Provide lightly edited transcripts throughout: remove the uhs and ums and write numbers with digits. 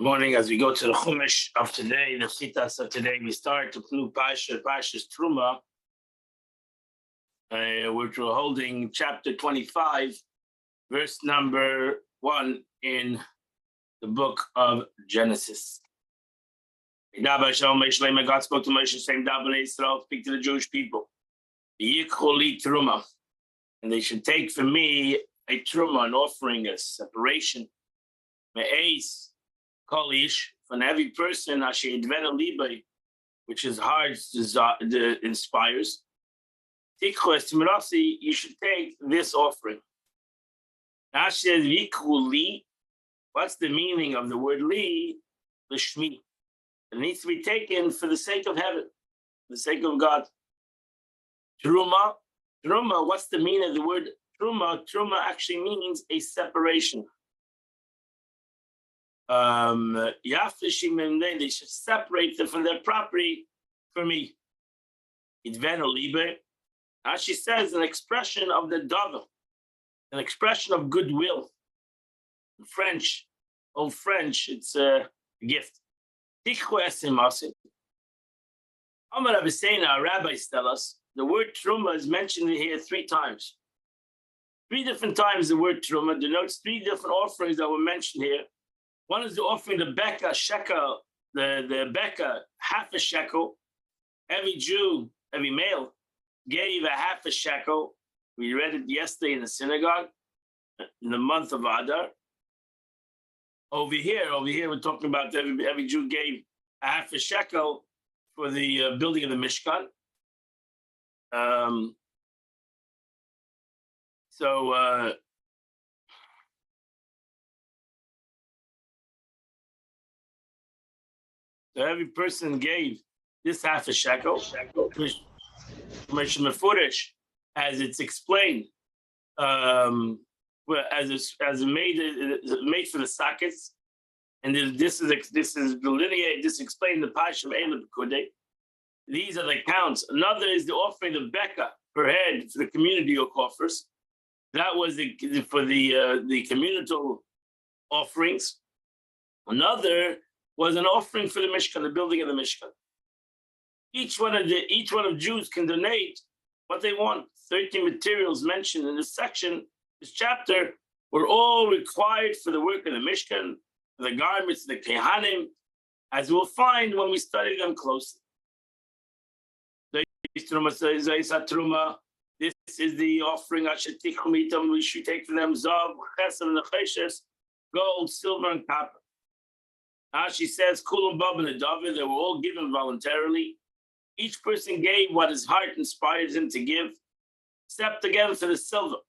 Good morning. As we go to the Chumash of today, the Chitas of today, we start to Pnu Parshas Truma, which we're holding chapter 25, verse number 1 in the book of Genesis. God spoke to Moshe, saying, speak to the Jewish people. Truma, and they should take for me a Truma, an offering, a separation. Me'ez, Kolish, from every person, which is heart inspires. You should take this offering. What's the meaning of the word li? Lishmi. It needs to be taken for the sake of heaven, for the sake of God. Truma, what's the meaning of the word truma? Truma actually means a separation. They should separate them from their property for me. She says an expression of the davar, an expression of goodwill. In French, old French, it's a gift. Amar Abisena, our rabbis tell us, the word truma is mentioned here 3 times. 3 different times the word truma denotes 3 different offerings that were mentioned here. One is the offering the Becca shekel, the Becca, half a shekel. Every Jew, every male, gave a half a shekel. We read it yesterday in the synagogue, in the month of Adar. Over here, we're talking about every Jew gave a half a shekel for the building of the Mishkan. So every person gave this half a shekel, as it's explained, as made for the sockets, and this is delineated. This explained the Pash of Eilad Kodei. These are the counts. Another is the offering of Becca per head for the community of coffers. That was for the communal offerings. Another was an offering for the Mishkan, the building of the Mishkan. Each one of Jews can donate what they want. 13 materials mentioned in this section, this chapter, were all required for the work of the Mishkan, for the garments, the Kehanim, as we'll find when we study them closely. This is the offering we should take for them: Zav, Chesed, and Necheshes, gold, silver, and copper. She says, Kulam Bab and David, they were all given voluntarily. Each person gave what his heart inspires him to give, except again for the silver,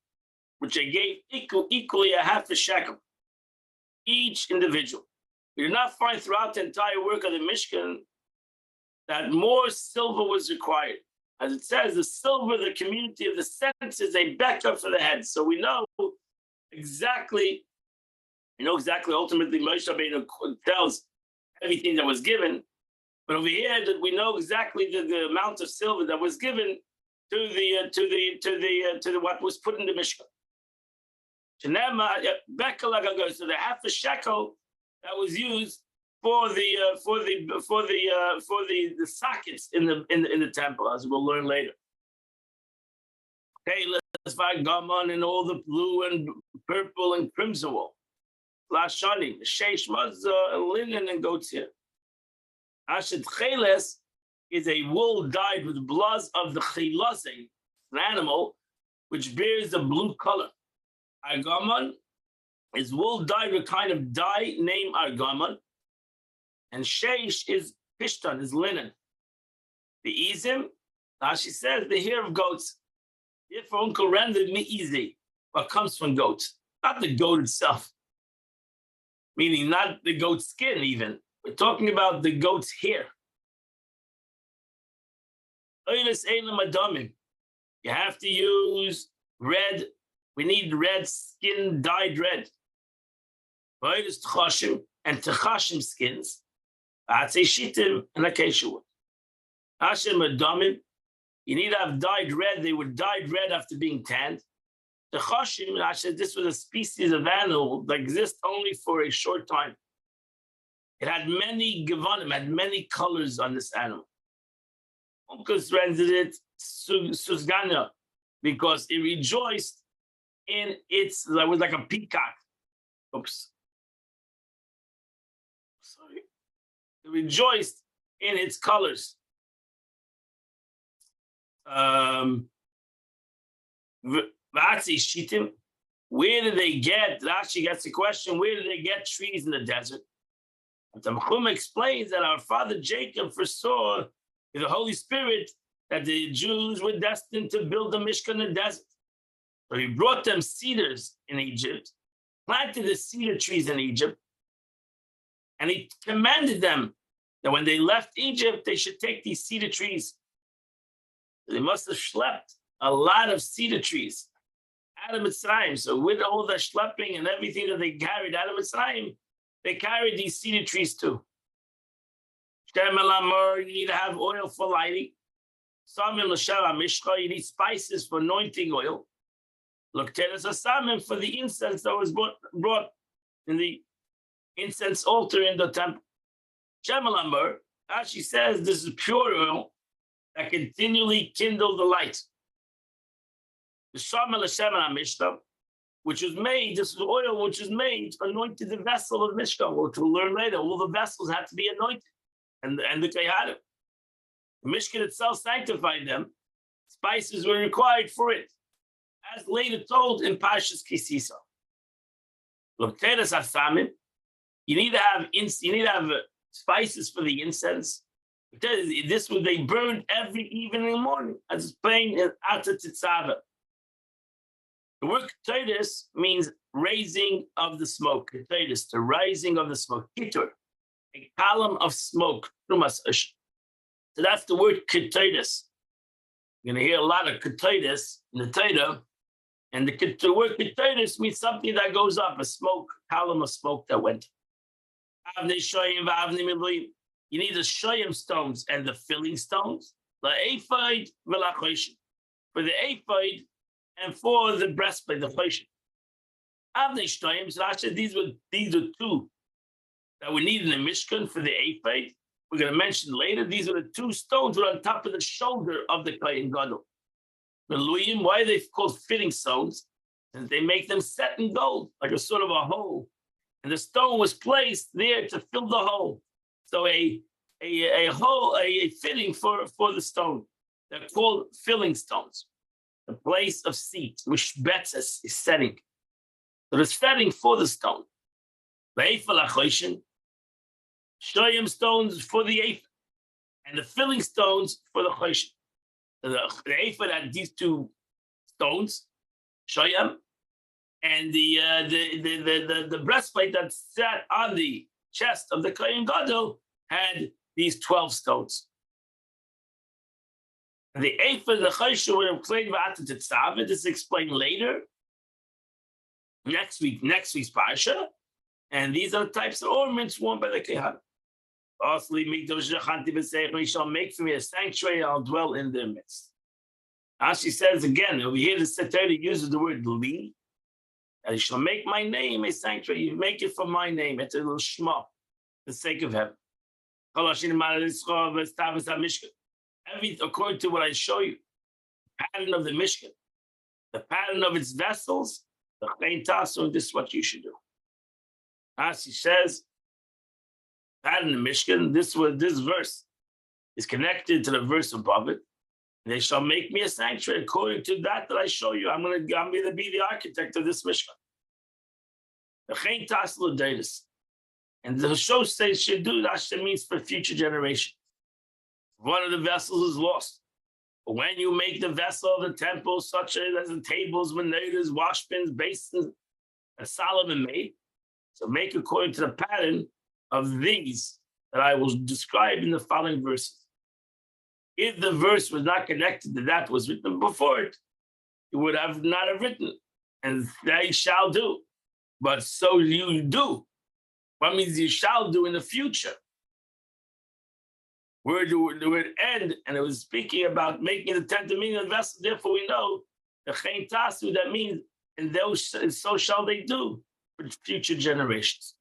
which they gave equally a half a shekel. Each individual. We do not find throughout the entire work of the Mishkan that more silver was required. As it says, the silver, the community of the senses, a backup for the head. So we know exactly. Ultimately, Moshe Rabbeinu tells everything that was given, but over here that we know exactly the amount of silver that was given to the what was put in the Mishkan. So the half a shekel that was used for the sockets in the temple, as we'll learn later. Okay, let's find Gaman and all the blue and purple and crimson wool. Lashani, sheish mazah, linen, and goat's hair. Ashet cheles is a wool dyed with blood of the chilase, an animal which bears the blue color. Argaman is wool dyed with a kind of dye named argaman. And sheish is pishtan, is linen. The izim, Rashi says, the hair of goats. If Uncle rendered me easy, what comes from goats, not the goat itself. Meaning not the goat's skin even. We're talking about the goat's hair. You have to use red. We need red skin, dyed red. And techashim skins. Shittim and acacia wood. You need to have dyed red. They were dyed red after being tanned. The chashim, this was a species of animal that exists only for a short time. It had many givonim, had many colors on this animal. Because rendered it Susgana, because it rejoiced in its, it was like a peacock. Oops. Sorry. It rejoiced in its colors. Where did they get? Rashi gets the question, where did they get trees in the desert? And Tamchum explains that our father Jacob foresaw with the Holy Spirit that the Jews were destined to build a Mishkan in the desert. So he brought them cedars in Egypt, planted the cedar trees in Egypt, and he commanded them that when they left Egypt, they should take these cedar trees. They must have schlepped a lot of cedar trees out of Mitzrayim. So with all the schlepping and everything that they carried out of Mitzrayim, they carried these cedar trees too. You need to have oil for lighting. You need spices for anointing oil. Look, there's a salmon for the incense that was brought in the incense altar in the temple. Shemelamur, Rashi says this is pure oil that continually kindle the light. The Shamel Hashem Mishnah, which was made, this is oil which is made, anointed the vessel of Mishkan, which we'll learn later. All the vessels had to be anointed, and the Kehanim. The Mishkan itself sanctified them. Spices were required for it, as later told in Parshas Kisisa. Look, Teres Asamim, you need to have spices for the incense. This was they burned every evening and morning, as it's plain in Ata Titzava. The word Keteris means raising of the smoke. Keteris, the rising of the smoke. Kitur, a column of smoke. So that's the word Keteris. You're going to hear a lot of Keteris in the Torah. And the word Keteris means something that goes up, a smoke, column of smoke that went. You need the shoyim stones and the filling stones. The ephod v'lachoshin. For the ephod and for the breastplate, the choshin. These are two that we need in the Mishkan for the ephod. We're going to mention later. These are the two stones that are on top of the shoulder of the Kohen Gadol. The luyim, why are they called fitting stones? And they make them set in gold, like a sort of a hole. And the stone was placed there to fill the hole. So a hole, a fitting for the stone. They're called filling stones. The place of seat, which betzes is setting. So there's setting for the stone. Shoyim stones for the ephod, and the filling stones for the choshin. The ephod had these two stones, shoyim, and the breastplate that sat on the chest of the Kohen Gadol had these 12 stones. The ephod, the choshin would have claimed V'ata Tetzaveh. This is explained later, next week's parsha, and these are the types of ornaments worn by the Kohen. We shall make for me a sanctuary, I'll dwell in their midst. Rashi says again, over here the Torah uses the word li, and he shall make my name a sanctuary. You make it for my name. It's a little shema, for the sake of heaven. According to what I show you, the pattern of the Mishkan, the pattern of its vessels, this is what you should do. Rashi says, pattern of the Mishkan, this verse is connected to the verse above it. They shall make me a sanctuary according to that I show you. I'm going to be the architect of this Mishkan. And the show says should do that means for future generations. One of the vessels is lost. But when you make the vessel of the temple, such as the tables, menorahs, washbins, basins, that Solomon made, so make according to the pattern of these that I will describe in the following verses. If the verse was not connected to that was written before it, it would have not have written, and they shall do. But so you do. What means you shall do in the future? Where do it end? And it was speaking about making the tent of meeting of the vessel. Therefore, we know the chen tasu, that means, and so shall they do for future generations.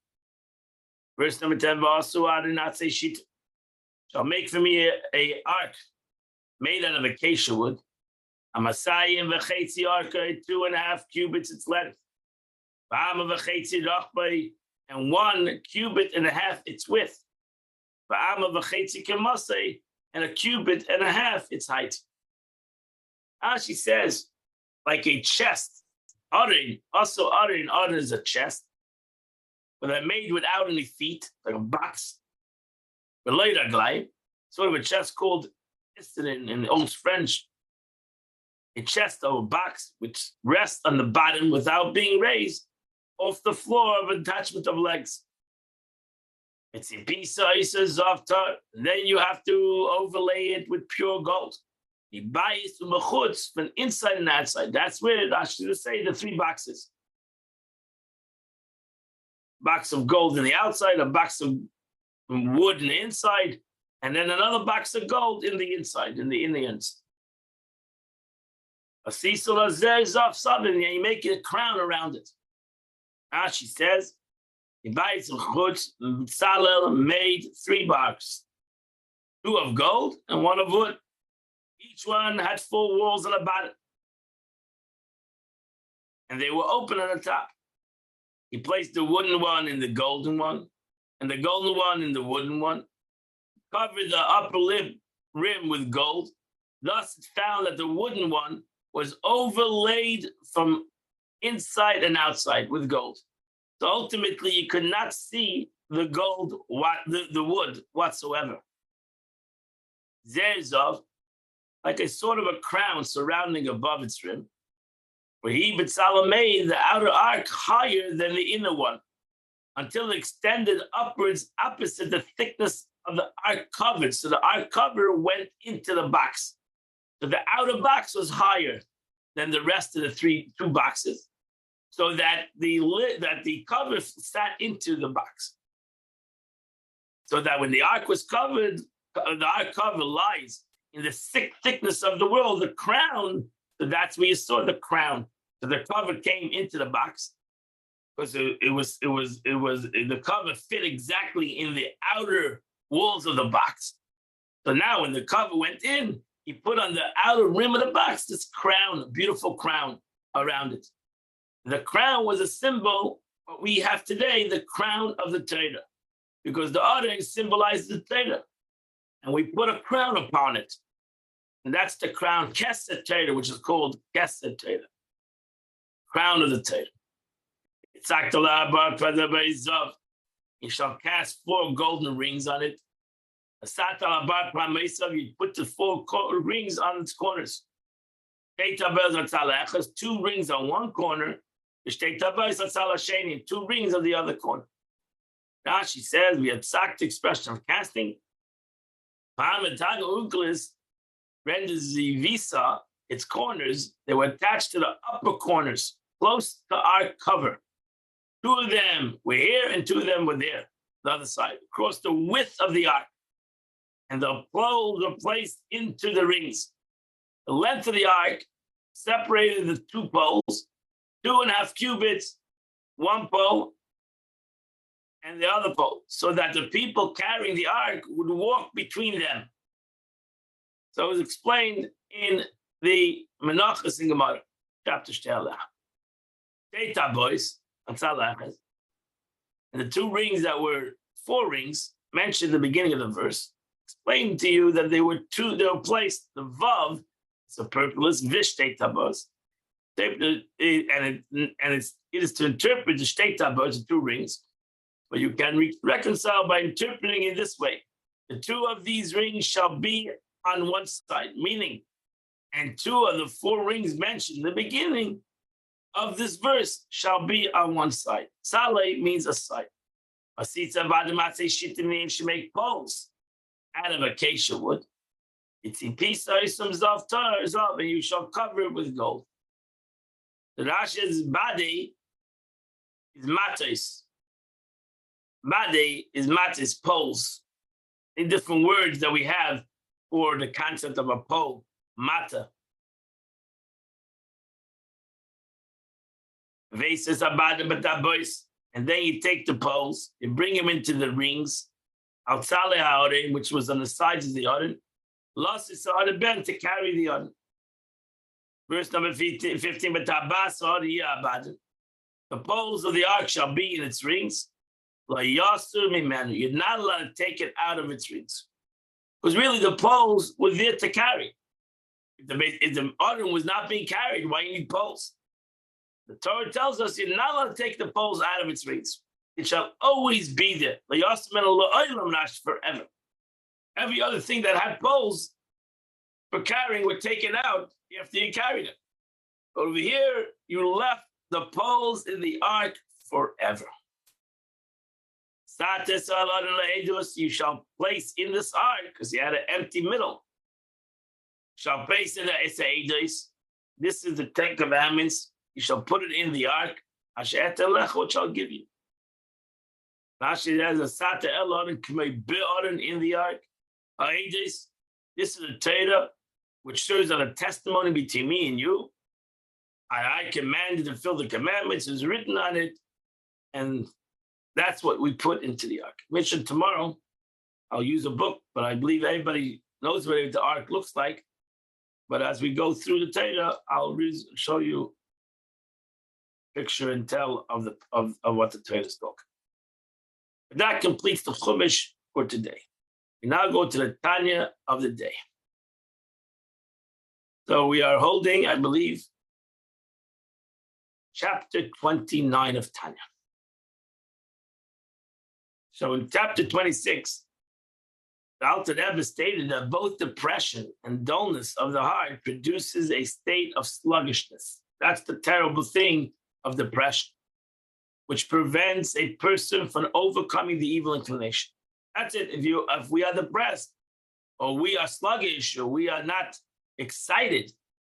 Verse number 10, also I did not say shit. Shall make for me a ark made out of acacia wood. A Masayim v'chetzi arka, 2.5 cubits its length. V'ama v'chetzi rachbay, and 1.5 cubits its width. V'ama v'chetzi kemasei, and 1.5 cubits its height. She says, like a chest. Arin is a chest, but they're made without any feet, like a box. But later, sort of a chest called in Old French, a chest or a box which rests on the bottom without being raised off the floor of attachment of legs. It's a piece of zaftar, and then you have to overlay it with pure gold. You buy it from the chutz, from inside and outside. That's where I should say the 3 boxes. Box of gold in the outside, a box of wood in the inside, and then another box of gold in the inside, in the ends. A sisal azeh zaf sabin, and you make a crown around it. She says, he buys some chutz, Tzalel made 3 boxes, 2 of gold and 1 of wood. Each one had 4 walls on the bottom, and they were open on the top. He placed the wooden one in the golden one, and the golden one in the wooden one, covered the upper rim with gold. Thus, it found that the wooden one was overlaid from inside and outside with gold. So ultimately, you could not see the gold, the wood whatsoever. Zerzov, like a sort of a crown surrounding above its rim, where he B'Tzalel made the outer ark higher than the inner one, until it extended upwards opposite the thickness of the ark cover. So the ark cover went into the box. So the outer box was higher than the rest of the 2 boxes, so that the cover sat into the box. So that when the ark was covered, the ark cover lies in the thickness of the world, the crown. So that's where you saw the crown. So the cover came into the box because the cover fit exactly in the outer walls of the box. So now when the cover went in, he put on the outer rim of the box this crown, a beautiful crown around it. The crown was a symbol, what we have today, the crown of the Torah, because the other symbolizes the Torah. And we put a crown upon it. And that's the crown, Kesed Torah, which is called Kesed Torah, crown of the Torah. You shall cast 4 golden rings on it. You put the 4 rings on its corners. 2 rings on one corner, 2 rings on the other corner. Now she says we have exact expression of casting. Renders the visa, its corners, they were attached to the upper corners, close to our cover. 2 of them were here and 2 of them were there, the other side, across the width of the ark. And the poles were placed into the rings. The length of the ark separated the 2 poles, 2.5 cubits, 1 pole, and the other pole, so that the people carrying the ark would walk between them. So it was explained in the Menachos in Gemara, chapter Shtelach. And the 2 rings that were 4 rings mentioned in the beginning of the verse explained to you that they were placed, the Vav, it's a purposeless Vishtei Tabos. And it is to interpret the Shtei Tabos, the 2 rings, but you can reconcile by interpreting it this way. The 2 of these rings shall be on one side, meaning, and 2 of the 4 rings mentioned in the beginning of this verse shall be on one side. Saleh means a side. Asitza v'adamatze shitim should make poles out of acacia wood. It's in peace, some zav, and you shall cover it with gold. The Rashi's body is matis. Body is matis, poles. In different words that we have for the concept of a pole, mata. Vases abadim batabois. And then you take the poles, you bring them into the rings, outside the which was on the sides of the Aron, lost its ben to carry the Aron. Verse number 15, but the poles of the ark shall be in its rings. You're not allowed to take it out of its rings. Because really the poles were there to carry. If the Aron was not being carried, why you need poles? The Torah tells us you're not allowed to take the poles out of its rings. It shall always be there. Forever. Every other thing that had poles for carrying were taken out after you carried it. But over here, you left the poles in the ark forever. You shall place in this ark, because you had an empty middle. Shall place in the This is the 10 commandments. You shall put it in the ark. Which I'll give you. Rashi has a Sata Elon in the ark. This is a Torah which serves as a testimony between me and you. I commanded to fulfill the commandments is written on it, and that's what we put into the ark. Mentioned tomorrow, I'll use a book, but I believe everybody knows what the ark looks like. But as we go through the Torah, I'll show you picture and tell of what the Torah is talking. That completes the Chumash for today. We now go to the Tanya of the day. So we are holding, I believe, chapter 29 of Tanya. So in chapter 26, the Alter Rebbe stated that both depression and dullness of the heart produces a state of sluggishness. That's the terrible thing of depression, which prevents a person from overcoming the evil inclination. That's it. If we are depressed, or we are sluggish, or we are not excited,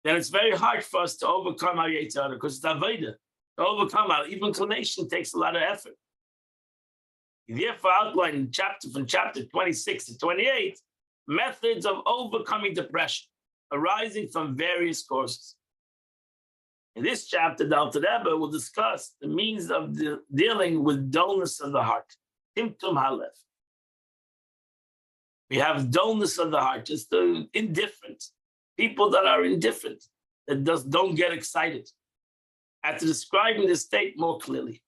then it's very hard for us to overcome our Yetzer Hara, because it's Avodah. To overcome our evil inclination takes a lot of effort. Therefore, outlined from chapter 26 to 28, methods of overcoming depression arising from various causes. In this chapter, the Alter Rebbe will discuss the means of dealing with dullness of the heart. Timtum halev. We have dullness of the heart, just the indifferent. People that are indifferent, that just don't get excited. After describing the state more clearly.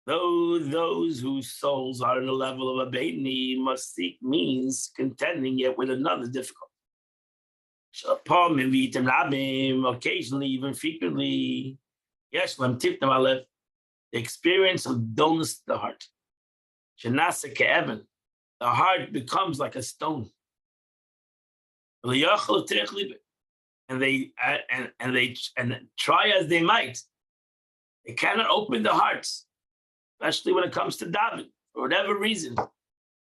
Those whose souls are in the level of a Beini must seek means contending yet with another difficulty. Occasionally, even frequently, the experience of dullness of the heart. The heart becomes like a stone. And they try as they might, they cannot open their hearts, especially when it comes to daven. For whatever reason,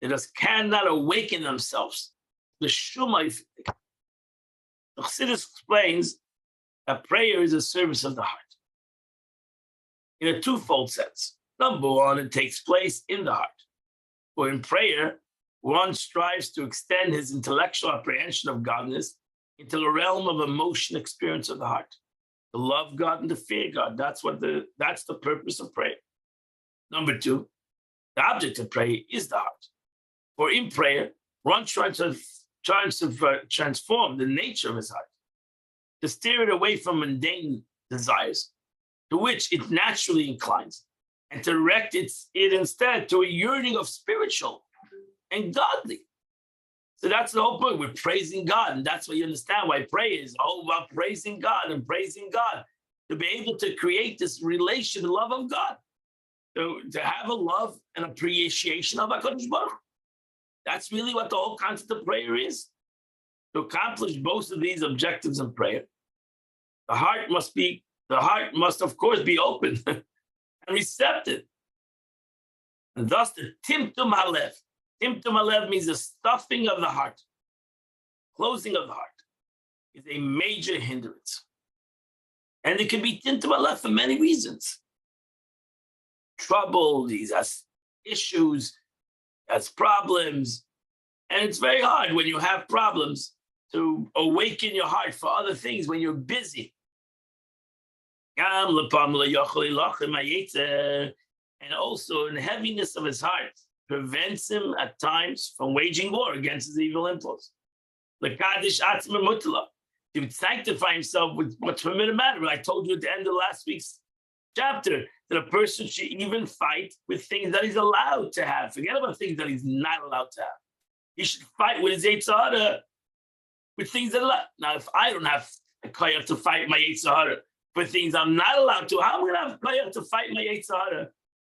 they just cannot awaken themselves. The Shumai. The Chassidus explains that prayer is a service of the heart in a twofold sense. Number one, it takes place in the heart. For in prayer, one strives to extend his intellectual apprehension of godliness into the realm of emotion experience of the heart. To love God and to fear God. That's the purpose of prayer. Number two, the object of prayer is the heart. For in prayer, one tries to transform the nature of his heart, to steer it away from mundane desires, to which it naturally inclines, and to direct it instead to a yearning of spiritual and godly. So that's the whole point. We're praising God, and that's why you understand why prayer is all about praising God and praising God, to be able to create this relation, the love of God, to have a love and appreciation of HaKadosh Baruch Hu. That's really what the whole concept of prayer is. To accomplish both of these objectives in prayer, the heart must of course be open and receptive. And thus the timtum halev. Timtum halev means the stuffing of the heart. Closing of the heart is a major hindrance. And it can be timtum halev for many reasons. Trouble, these has issues, has problems. And it's very hard when you have problems to awaken your heart for other things when you're busy. And also in the heaviness of his heart prevents him at times from waging war against his evil impulse. To sanctify himself with what's permitted matter. I told you at the end of last week's chapter that a person should even fight with things that he's allowed to have. Forget about things that he's not allowed to have. He should fight with his Yetzer Hara with things that are allowed. Now, if I don't have a koyach to fight my Yetzer Hara for things I'm not allowed to, how am I going to have koyach to fight my Yetzer Hara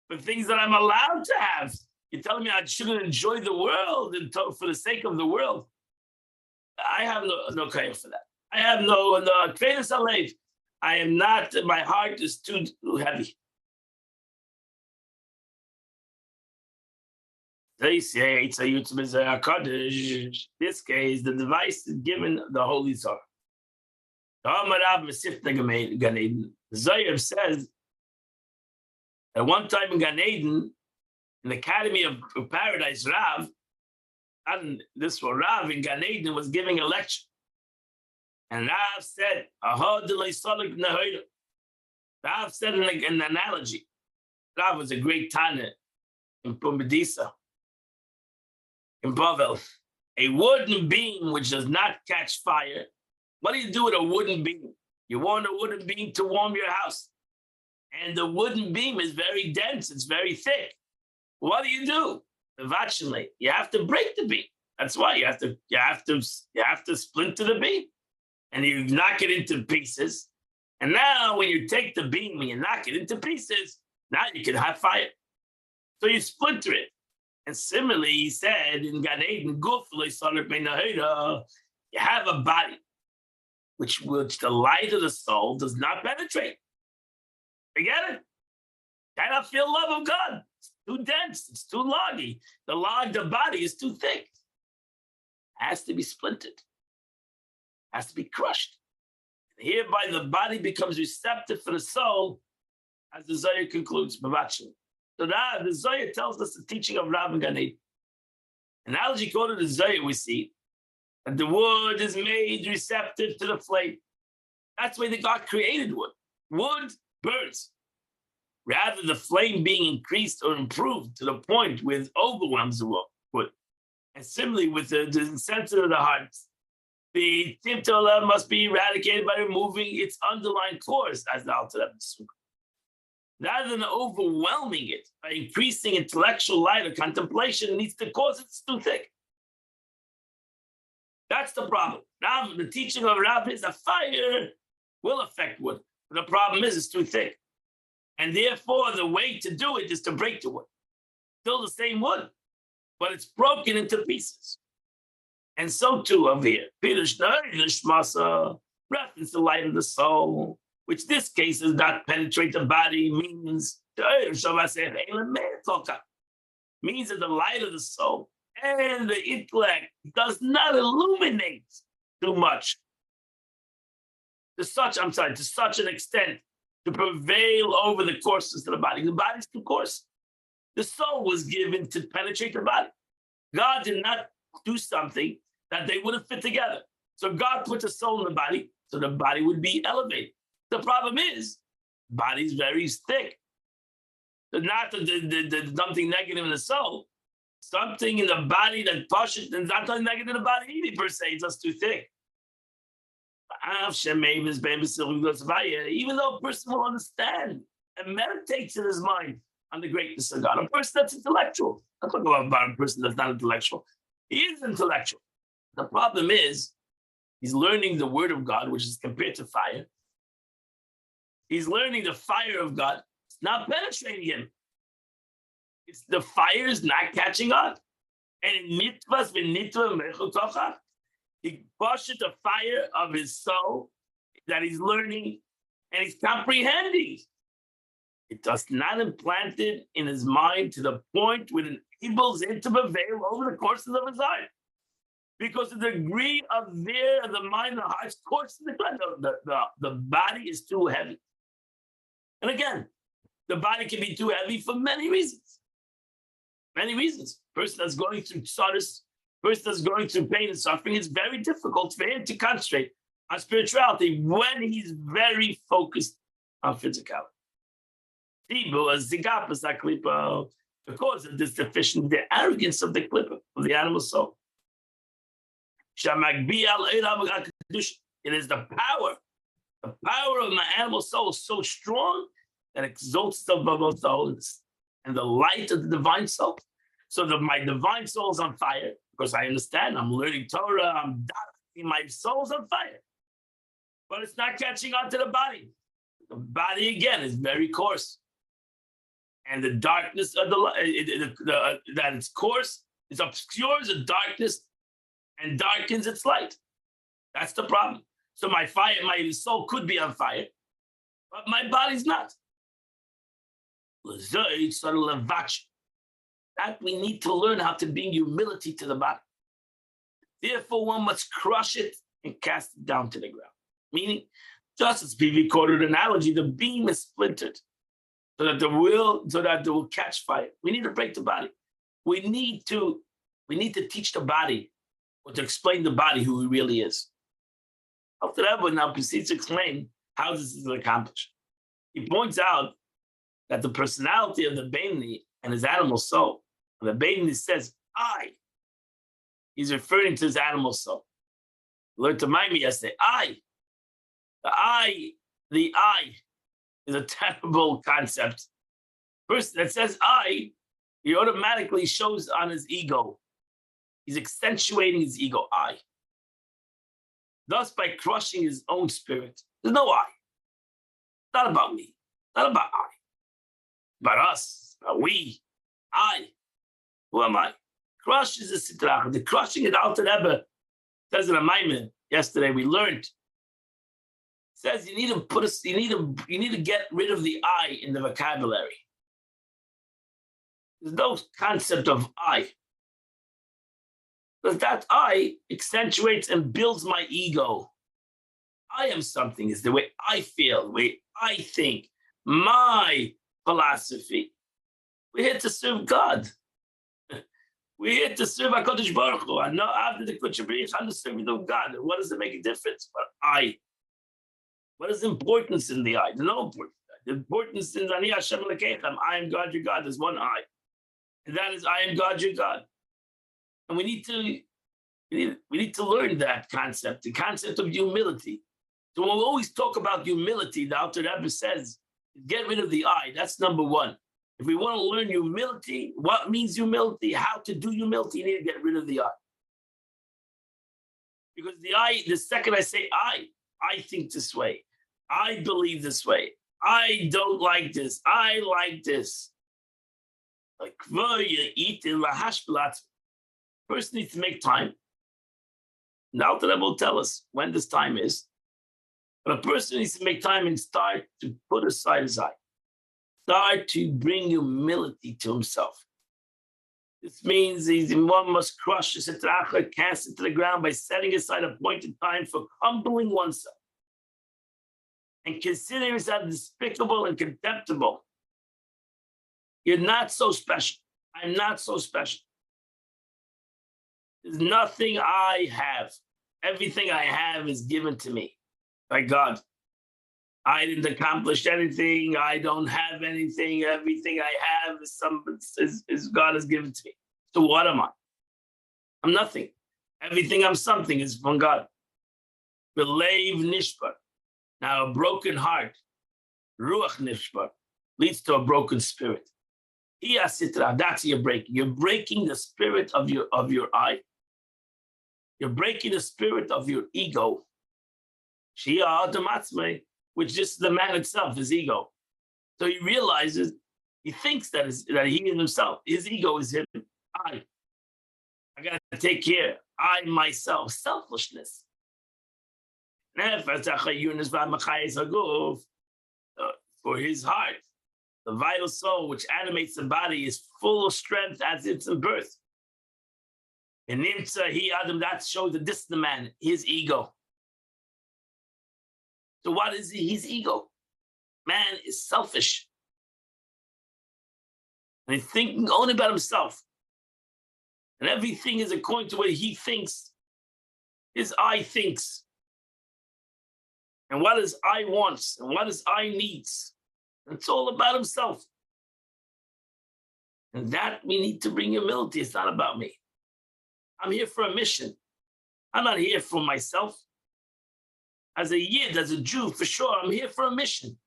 for things that I'm allowed to have? You're telling me I shouldn't enjoy the world and for the sake of the world? I have no koyach for that. I have no kvedas alev. I am not. My heart is too heavy. They say it's a Yutzah Hakadosh. This case, the device is given the Holy Zohar. The Zohar says at one time in Gan Eden, in the Academy of Paradise, Rav, and this was Rav in Gan Eden, was giving a lecture. And Rav said, Rav said an analogy. Rav was a great Tana in Pumbedisa, in Bavel. A wooden beam which does not catch fire. What do you do with a wooden beam? You want a wooden beam to warm your house. And the wooden beam is very dense, it's very thick. What do? Eventually, you have to break the beam. That's why you have to splinter the beam. And you knock it into pieces. And now when you take the beam and you knock it into pieces, now you can have fire. So you splinter it. And similarly, he said in Gan Eden, you have a body which the light of the soul does not penetrate. You get it? Cannot feel love of God. It's too dense. It's too loggy. The body is too thick. It has to be splintered. Has to be crushed. And hereby the body becomes receptive for the soul, as the Zohar concludes. So now the Zohar tells us the teaching of Rav and Gan Eden. Analogy quoted the Zohar, we see that the wood is made receptive to the flame. That's the way that God created wood. Wood burns. Rather, the flame being increased or improved to the point where it overwhelms the wood. And similarly, with the incentive of the heart, the Timtola must be eradicated by removing its underlying cause, as the Alter Rebbe described. Rather than overwhelming it by increasing intellectual light or contemplation, it needs to cause it's too thick. That's the problem. Now, the teaching of Rav is that fire will affect wood. The problem is it's too thick. And therefore, the way to do it is to break the wood. Still the same wood, but it's broken into pieces. And so too over here. Reference the light of the soul, which this case does not penetrate the body, means that the light of the soul and the intellect does not illuminate too much. To such an extent to prevail over the coarseness of the body. The body's too coarse. The soul was given to penetrate the body. God did not do something that they wouldn't fit together. So God put the soul in the body so the body would be elevated. The problem is, the body's very thick. So not the something negative in the soul, something in the body that pushes, and not something negative in the body either per se, it's just too thick. Even though a person will understand and meditates in his mind on the greatness of God, a person that's intellectual. I'm talking about a person that's not intellectual. He is intellectual. The problem is, he's learning the word of God, which is compared to fire. He's learning the fire of God. It's not penetrating him. It's the fire is not catching on. And in mitvas v'nitva mechotocha, he pushes the fire of his soul that he's learning and he's comprehending. It does not implant it in his mind to the point where it enables it to prevail over the courses of his life. Because the degree of the mind and the heart's course, the body is too heavy. And again, the body can be too heavy for many reasons. Many reasons. Person that's going through tsaris person that's going through pain and suffering, it's very difficult for him to concentrate on spirituality when he's very focused on physicality. Because of this deficiency, the arrogance of the clipper, of the animal soul. It is the power of my animal soul is so strong that it exalts itself above the holiness and the light of the divine soul. So that my divine soul is on fire, because I understand, I'm learning Torah, I'm dying, my soul's on fire. But it's not catching on to the body. The body, again, is very coarse. And the darkness of that its coarse, it obscures the darkness and darkens its light. That's the problem. So my soul could be on fire, but my body's not. That we need to learn how to bring humility to the body. Therefore, one must crush it and cast it down to the ground. Meaning, just as PV quoted an analogy, the beam is splintered so that it will catch fire. We need to break the body. We need to teach the body, or to explain the body who he really is. After that, one now proceeds to explain how this is accomplished. He points out that the personality of the Beinoni and his animal soul, the Beinoni says, I. He's referring to his animal soul. We learned to Maimon yesterday, I. The I is a terrible concept. Person that says I, he automatically shows on his ego. He's accentuating his ego, I. Thus, by crushing his own spirit, there's no I. It's not about me. It's not about I. About us, about we, I. Who am I? Crush is a sitrach. The crushing it out to Rebbe says in a Maimon yesterday we learned. Says you need to get rid of the I in the vocabulary. There's no concept of I. Because that I accentuates and builds my ego. I am something is the way I feel, the way I think, my philosophy. We're here to serve God. We're here to serve HaKadosh Baruch Hu. I know after the Kutshabrich, I'm the servant of God. And what does it make a difference? But I. What is the importance in the I? There's no importance. The importance in Ani Hashem Lekechem. I am God, your God. There's one I. And that is I am God, your God. And we need to learn that concept, the concept of humility. So when we always talk about humility, the Alter Rebbe says, get rid of the I. That's number one. If we want to learn humility, what means humility, how to do humility, you need to get rid of the I. Because the I, the second I say I think this way, I believe this way, I don't like this, I like this. Like, person needs to make time. Now that I will tell us when this time is, but a person needs to make time and start to put aside his I. Start to bring humility to himself. This means one must crush the sitracha, cast it to the ground by setting aside a appointed time for humbling oneself and considering yourself despicable and contemptible. You're not so special. I'm not so special. There's nothing I have. Everything I have is given to me by God. I didn't accomplish anything. I don't have anything. Everything I have is God has given to me. So what am I? I'm nothing. Everything I'm something is from God. Belev nishbar. Now a broken heart, ruach nishbar, leads to a broken spirit. That's your breaking. You're breaking the spirit of your I. You're breaking the spirit of your ego. Which is the man itself, his ego. So he realizes, he thinks that he is himself. His ego is him. I got to take care. I, myself. Selfishness. For his heart, the vital soul which animates the body is full of strength as it's in birth. And that shows that this is the man, his ego. So what is his ego? Man is selfish. And he's thinking only about himself. And And everything is according to what he thinks. His I thinks. And what his I wants. And what his I needs. It's all about himself. And that we need to bring humility. It's not about me. I'm here for a mission. I'm not here for myself. As a Yid, as a Jew, for sure, I'm here for a mission.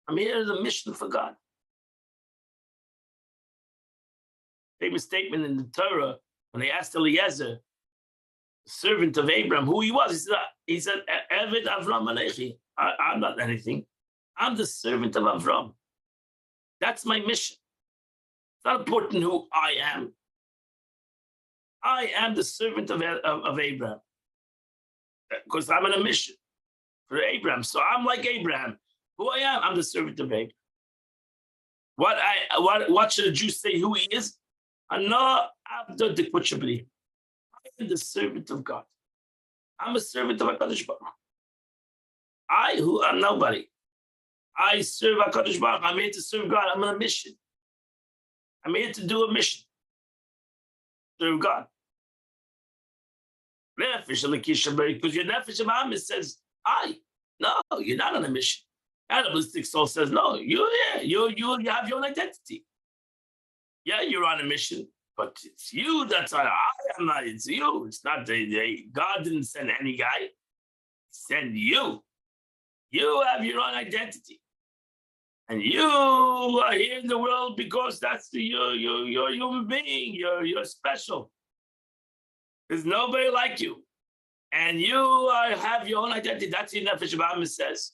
I'm here as a mission for God. Famous statement in the Torah, when they asked Eliezer, the servant of Abraham, who he was, he said, Eved Avram Alechi. I'm not anything. I'm the servant of Avram. That's my mission. It's not important who I am. I am the servant of Abraham. Because I'm on a mission for Abraham. So I'm like Abraham. Who I am, I'm the servant of Abraham. What should a Jew say who he is? I am the servant of God. I'm a servant of HaKadosh Baruch Hu. Who am nobody. I serve HaKadosh Baruch Hu. I'm here to serve God. I'm on a mission. I'm here to do a mission. Serve God. Because your nefesh of says, No, you're not on a mission. Animalistic soul says, no, you have your own identity. Yeah, you're on a mission, but it's you that's on. I am not. It's you. It's not God didn't send any guy. He sent you. You have your own identity, and you are here in the world because that's you're a human being. You're special. There's nobody like you, and you have your own identity. That's what Nefesh B'Amis says.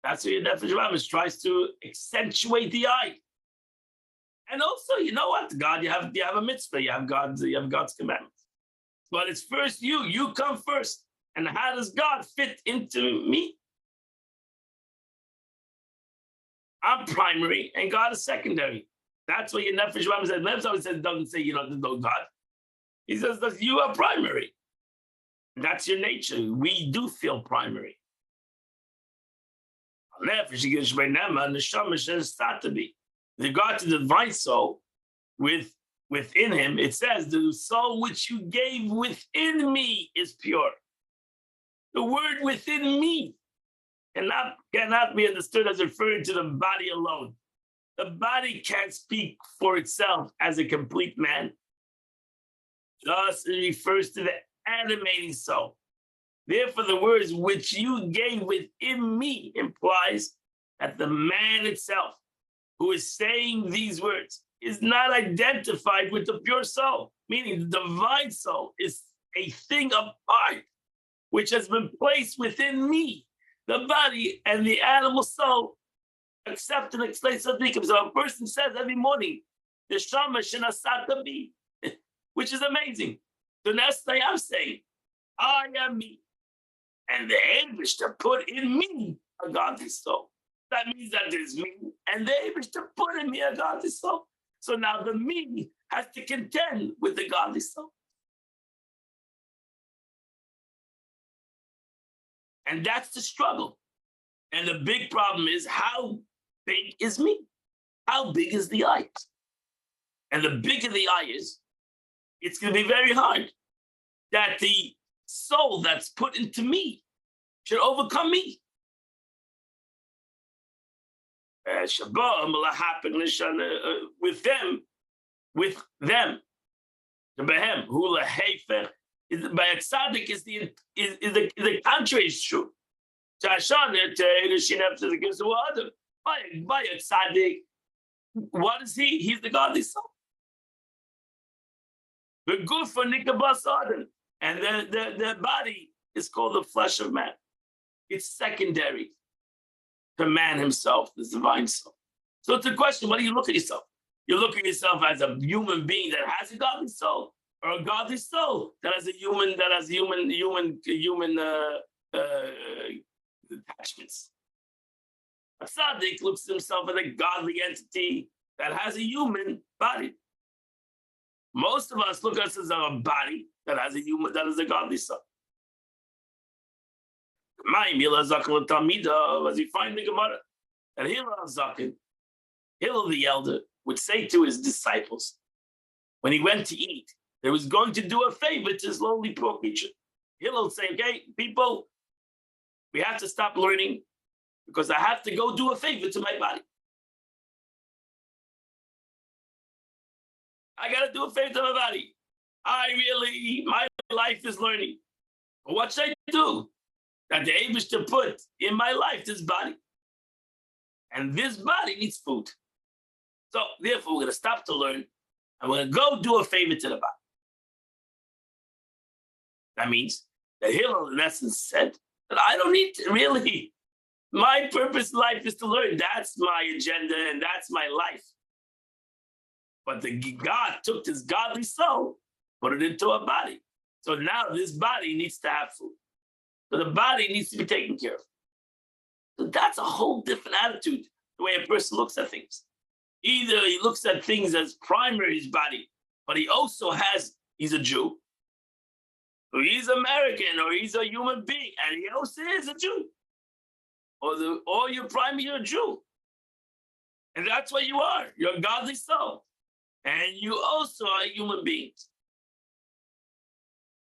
That's what Nefesh B'Amis tries to accentuate the I. And also, you know what? God, you have a mitzvah. You have God's commandments. But it's first you. You come first. And how does God fit into me? I'm primary, and God is secondary. That's what your Nefesh B'Amis says. Nefesh B'Amis doesn't say you don't know God. He says that you are primary. That's your nature. We do feel primary. With regard to the divine soul, within him, it says, the soul which you gave within me is pure. The word within me cannot be understood as referring to the body alone. The body can't speak for itself as a complete man. Thus, it refers to the animating soul. Therefore, the words which you gave within me implies that the man itself, who is saying these words, is not identified with the pure soul, meaning the divine soul is a thing apart, which has been placed within me, the body and the animal soul, accept and explain something. So a person says every morning, the Shama Shinasata bi, which is amazing. So next day I'm saying, I am me. And the Abish to put in me a godly soul. That means that there's me, and the Abish to put in me a godly soul. So now the me has to contend with the godly soul. And that's the struggle. And the big problem is, how big is me? How big is the I? And the bigger the I is, it's going to be very hard that the soul that's put into me should overcome me. With them, the behem, hula hefer, by a tzaddik is the contrary is true. By a tzaddik, what is he? He's the godly soul. The good for nikabas adam, and the body is called the flesh of man. It's secondary to man himself, the divine soul. So it's a question: what do you look at yourself? You look at yourself as a human being that has a godly soul, or a godly soul that has human attachments. A tzaddik looks at himself as a godly entity that has a human body. Most of us look at us as a body that has a godly soul. As you find the Gemara, that Hillel the elder would say to his disciples when he went to eat, He was going to do a favor to his lonely poor creature. Hillel say, okay, people, we have to stop learning because I have to go do a favor to my body. I got to do a favor to my body. My life is learning. But what should I do? That the Eibishter put in my life this body. And this body needs food. So therefore, we're going to stop to learn. And we're going to go do a favor to the body. That means that Hillel, in essence, said that I don't need to really. My purpose in life is to learn. That's my agenda and that's my life. But God took this godly soul, put it into a body. So now this body needs to have food. So the body needs to be taken care of. So that's a whole different attitude, the way a person looks at things. Either he looks at things as primary, his body, but he's a Jew, or he's American, or he's a human being, and he also is a Jew. Or you're primary, you're a Jew. And that's what you are. You're a godly soul. And you also are human beings.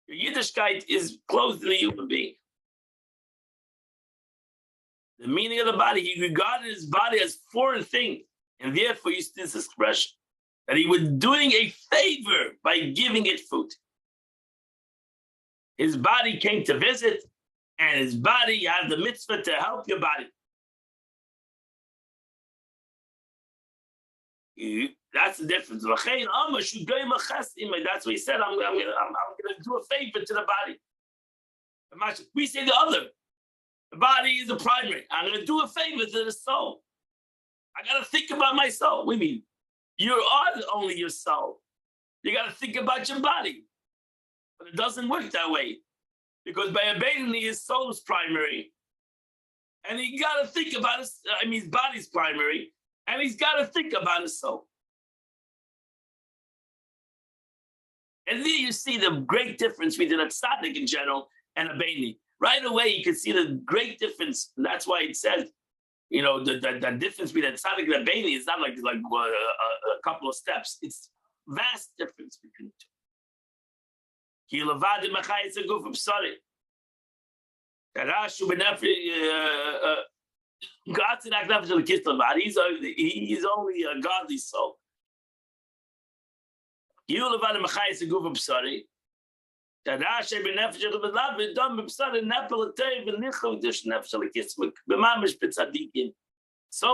Your Yiddishkeit is close to the human being. The meaning of the body, he regarded his body as foreign thing, and therefore used this expression that he was doing a favor by giving it food. His body came to visit, and his body, you have the mitzvah to help your body. That's the difference. That's what he said. I'm going to do a favor to the body. We say the other. The body is the primary. I'm going to do a favor to the soul. I got to think about my soul. We mean you are only your soul. You got to think about your body. But it doesn't work that way. Because by obeying his soul is primary. And he got to think about his body's primary. And he's got to think about his soul. And then you see the great difference between a tzaddik in general and a Beini. Right away, you can see the great difference. And that's why it says, the difference between a tzaddik and a Beini is not like a couple of steps. It's vast difference between the two. He's only a godly soul. So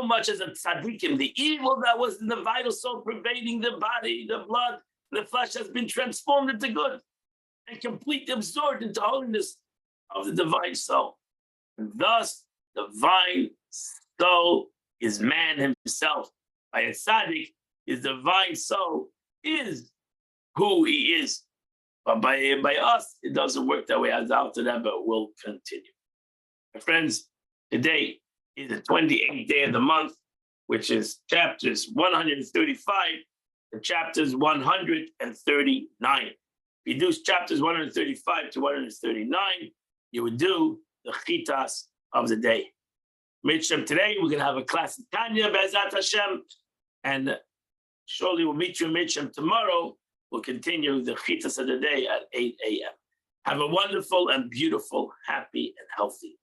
much as a tzaddikim, the evil that was in the vital soul pervading the body, the blood, the flesh has been transformed into good and completely absorbed into holiness of the divine soul. And thus, the divine soul is man himself. By a tzaddik, his divine soul is who he is. But by us, it doesn't work that way. As after that, but we'll continue. My friends, today is the 28th day of the month, which is chapters 135 and chapters 139. If you do chapters 135 to 139, you would do the chitas of the day. Mitzvah today, we're going to have a class in Tanya, Be'ezat Hashem, and surely we'll meet you in Mitzvah tomorrow. We'll continue the chitas of the day at 8 a.m. Have a wonderful and beautiful, happy and healthy